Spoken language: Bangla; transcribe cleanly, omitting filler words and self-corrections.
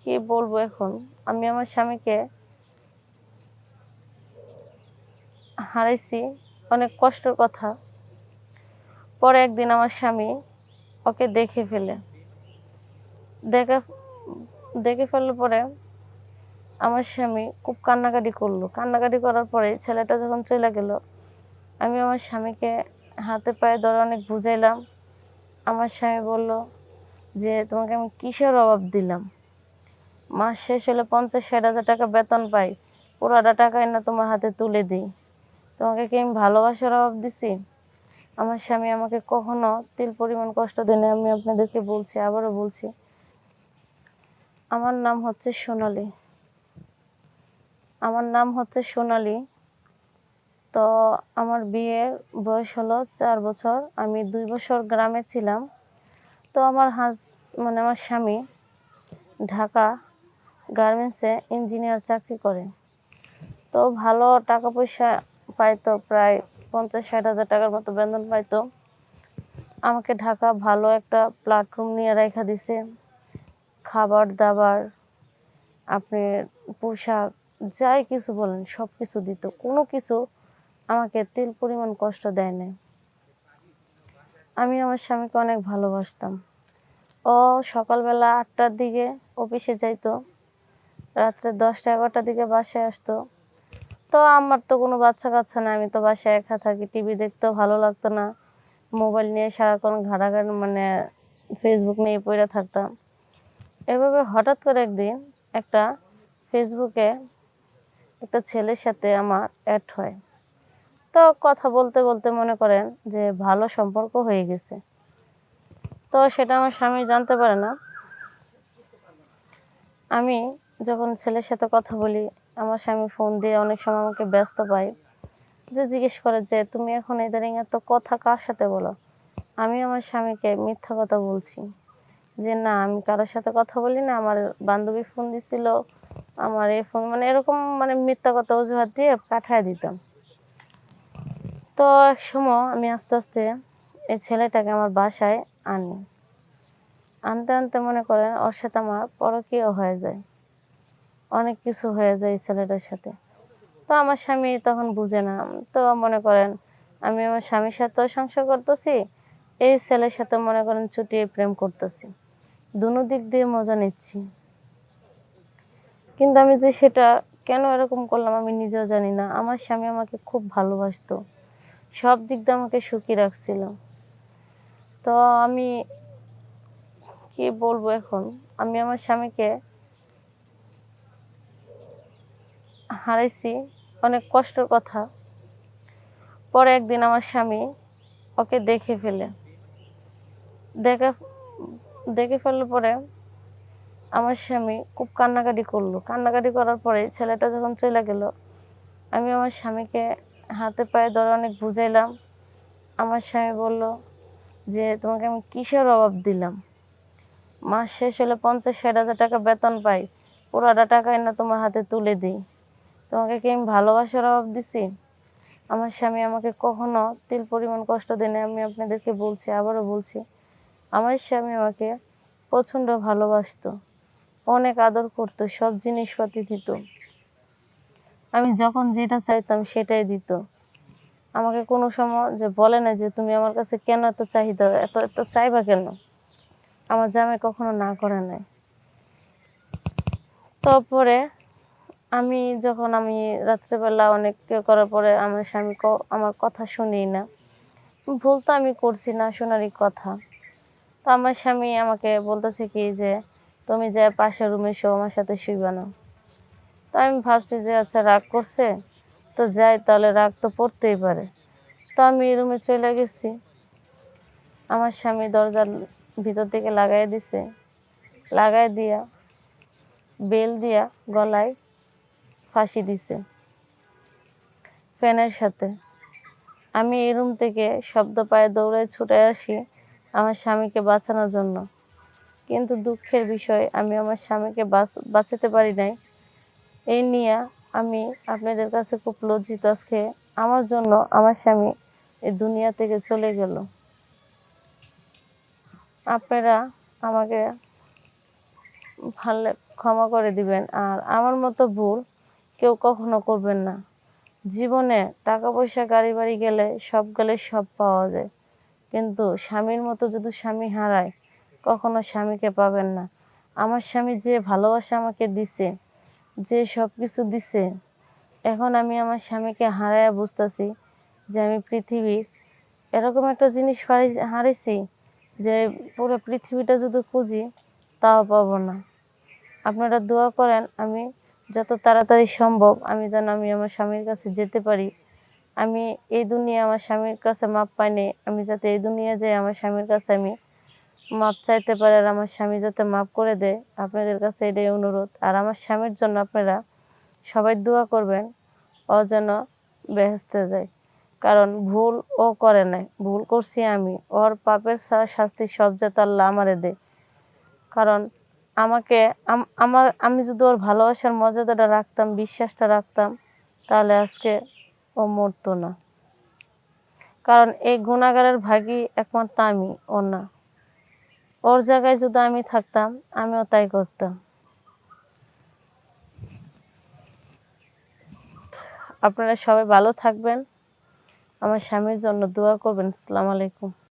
কি বলবো এখন? আমি আমার স্বামীকে হারাইছি, অনেক কষ্টের কথা। পরে একদিন আমার স্বামী ওকে দেখে ফেলে। দেখে দেখে ফেলার পরে আমার স্বামী খুব কান্নাকাটি করলো। কান্নাকাটি করার পরে ছেলেটা যখন চইলা গেল, আমি আমার স্বামীকে হাতে পায়ে ধরে অনেক বুঝাইলাম। আমার স্বামী বলল যে, "তোমাকে আমি কিসের অভাব দিলাম? মাস শেষ হলে ৫০-৬০ হাজার টাকা বেতন পাই। পুরাটা টাকা এনে তোমার হাতে তুলে দিই। তোমাকে কি আমি ভালোবাসার অভাব দিছি?" আমার স্বামী আমাকে কখনো তিল পরিমাণ কষ্ট দেয় নাই। আমি আপনাদেরকে বলছি, আবারও বলছি। আমার নাম হচ্ছে সোনালী। আমার নাম হচ্ছে সোনালী। তো আমার বিয়ের বয়স হলো ৪ বছর। আমি ২ বছর গ্রামে ছিলাম। তো আমার আমার স্বামী ঢাকা গার্মেন্টসে ইঞ্জিনিয়ার চাকরি করে। তো ভালো টাকা পয়সা পাইতো, প্রায় ৫০-৬০ হাজার টাকার মতো বেতন পাইতো। আমাকে ঢাকা ভালো একটা প্ল্যাটফর্ম নিয়ে রাইখা দিছে। খাবার দাবার, আপনি পোশাক, যাই কিছু বলেন সব কিছু দিত। কোনো কিছু আমাকে তিল পরিমাণ কষ্ট দেয় নাই। আমি আমার স্বামীকে অনেক ভালোবাসতাম। ও সকালবেলা ৮টার দিকে অফিসে যাইতো, রাত্রে ১০টা-১১টার দিকে বাসায় আসতো। তো আমার তো কোনো বাচ্চা-কাচ্চা নাই, আমি তো বাসায় একা থাকি। টিভি দেখতেও ভালো লাগতো না। মোবাইল নিয়ে সারাক্ষণ ঘাটাঘাটি ফেসবুক নিয়ে পইড়া থাকতাম। এভাবে হঠাৎ করে একদিন একটা ফেসবুকে একটা ছেলের সাথে আমার অ্যাড হয়। তো কথা বলতে বলতে মনে করেন যে ভালো সম্পর্ক হয়ে গেছে। তো সেটা আমার স্বামী জানতে পারে না। আমি যখন ছেলের সাথে কথা বলি, আমার স্বামী ফোন দিয়ে অনেক সময় আমাকে ব্যস্ত পায়। যে জিজ্ঞেস করে যে, "তুমি এখন ইদানিং এত কথা কার সাথে বলো?" আমি আমার স্বামীকে মিথ্যা কথা বলছি যে, "না, আমি কারোর সাথে কথা বলি না। আমার বান্ধবী ফোন দিছিল, আমার এই ফোন", এরকম মিথ্যা কথা অজুহাত দিয়ে পাঠায় দিতাম। তো একসময় আমি আস্তে আস্তে এই ছেলেটাকে আমার বাসায় আনি। আনতে আনতে মনে করেন ওর সাথে আমার পরকীয়া হয়ে যায়। অনেক কিছু হয়ে যায় এই ছেলেটার সাথে। তো আমার স্বামী তখন বুঝে না। তো মনে করেন আমি আমার স্বামীর সাথেও সংসার করতেছি, এই ছেলের সাথে মনে করেন চুটিয়ে প্রেম করতেছি। দুনো দিক দিয়ে মজা নিচ্ছি। কিন্তু আমি যে সেটা কেন এরকম করলাম আমি নিজেও জানি না। আমার স্বামী আমাকে খুব ভালোবাসতো। সব দিক দিয়ে আমাকে সুখী রাখছিল। তো আমি কি বলবো এখন? আমি আমার স্বামীকে হারাইছি, অনেক কষ্টের কথা। পরে একদিন আমার স্বামী ওকে দেখে ফেলে। দেখে দেখে ফেলার পরে আমার স্বামী খুব কান্নাকাটি করলো। কান্নাকাটি করার পরে ছেলেটা যখন চইলা গেল, আমি আমার স্বামীকে হাতে পায়ে ধরে অনেক বুঝাইলাম। আমার স্বামী বলল যে, "তোমাকে আমি কিসের অভাব দিলাম? মাস শেষ হলে ৫০-৬০ হাজার টাকা বেতন পাই। পুরাটা টাকা এনে তোমার হাতে তুলে দিই। তোমাকে কি আমি ভালোবাসার অভাব দিছি?" আমার স্বামী আমাকে কখনো তিল পরিমাণ কষ্ট দেয় নাই। আমি আপনাদেরকে বলছি, আবারও বলছি। আমার স্বামী আমাকে প্রচণ্ড ভালোবাসতো। অনেক আদর করতো, সব জিনিসপাতি দিত। আমি যখন যেটা চাইতাম সেটাই দিত। আমাকে কোনো সময় যে বলে না যে, "তুমি আমার কাছে কেন এত চাহিদা, এত এত চাইবা কেন?" আমার জামাই কখনো না করে নাই। তারপরে আমি রাত্রেবেলা অনেক করার পরে আমার স্বামী আমার কথা শুনেই না। ভুল তো আমি করছি না, শোনারই কথা। তো আমার স্বামী আমাকে বলতেছে কি যে, "তুমি যে পাশের রুমে শোও, আমার সাথে শুইবা না?" তো আমি ভাবছি যে আচ্ছা রাগ করছে, তো যাই, তাহলে রাগ তো পড়তেই পারে। তো আমি রুমে চলে গেছি। আমার স্বামী দরজার ভিতর থেকে লাগাই দিছে। লাগাই দিয়া বেল দিয়া গলায় ফাঁসি দিছে ফ্যানের সাথে। আমি এই রুম থেকে শব্দ পায়ে দৌড়ে ছুটে আসি আমার স্বামীকে বাঁচানোর জন্য। কিন্তু দুঃখের বিষয় আমি আমার স্বামীকে বাঁচাতে পারি নাই। এই নিয়ে আমি আপনাদের কাছে খুব লজ্জিত। আজকে আমার জন্য আমার স্বামী এই দুনিয়া থেকে চলে গেল। আপনারা আমাকে ভালো ক্ষমা করে দিবেন। আর আমার মতো ভুল কেউ কখনো করবেন না। জীবনে টাকা পয়সা গাড়ি বাড়ি গেলে সব পাওয়া যায়, কিন্তু স্বামীর মতো যদি স্বামী হারায় কখনো স্বামীকে পাবেন না। আমার স্বামী যে ভালোবাসা আমাকে দিছে, যে সব কিছু দিছে, এখন আমি আমার স্বামীকে হারায়া বুঝতেছি যে আমি পৃথিবীর এরকম একটা জিনিস হারাইছি যে পুরো পৃথিবীটা যদি খুঁজি তাও পাবো না। আপনারা দোয়া করেন আমি যত তাড়াতাড়ি সম্ভব আমি আমার স্বামীর কাছে যেতে পারি। আমি এই দুনিয়া আমার স্বামীর কাছে মাপ পাইনি, আমি যাতে এই দুনিয়া যাই আমার স্বামীর কাছে আমি মাপ চাইতে পারি, আর আমার স্বামী যাতে মাপ করে দেয়। আপনাদের কাছে এটাই অনুরোধ। আর আমার স্বামীর জন্য আপনারা সবাই দোয়া করবেন, ও যেন বেহেশতে যায়। কারণ ভুল ও করে নাই, ভুল করছি আমি। ওর পাপের শাস্তি সব যাতে আল্লাহ আমারে দেয়। কারণ আমাকে আমি যদি ওর ভালোবাসার মর্যাদাটা রাখতাম, বিশ্বাসটা রাখতাম, তাহলে আজকে ও মরতো না। কারণ এই গুনাহগারের ভাগী একমাত্র আমি, ও না। ওর জায়গায় যদি আমি থাকতাম আমিও তাই করতাম। আপনারা সবাই ভালো থাকবেন, আমার স্বামীর জন্য দোয়া করবেন। আসসালামু আলাইকুম।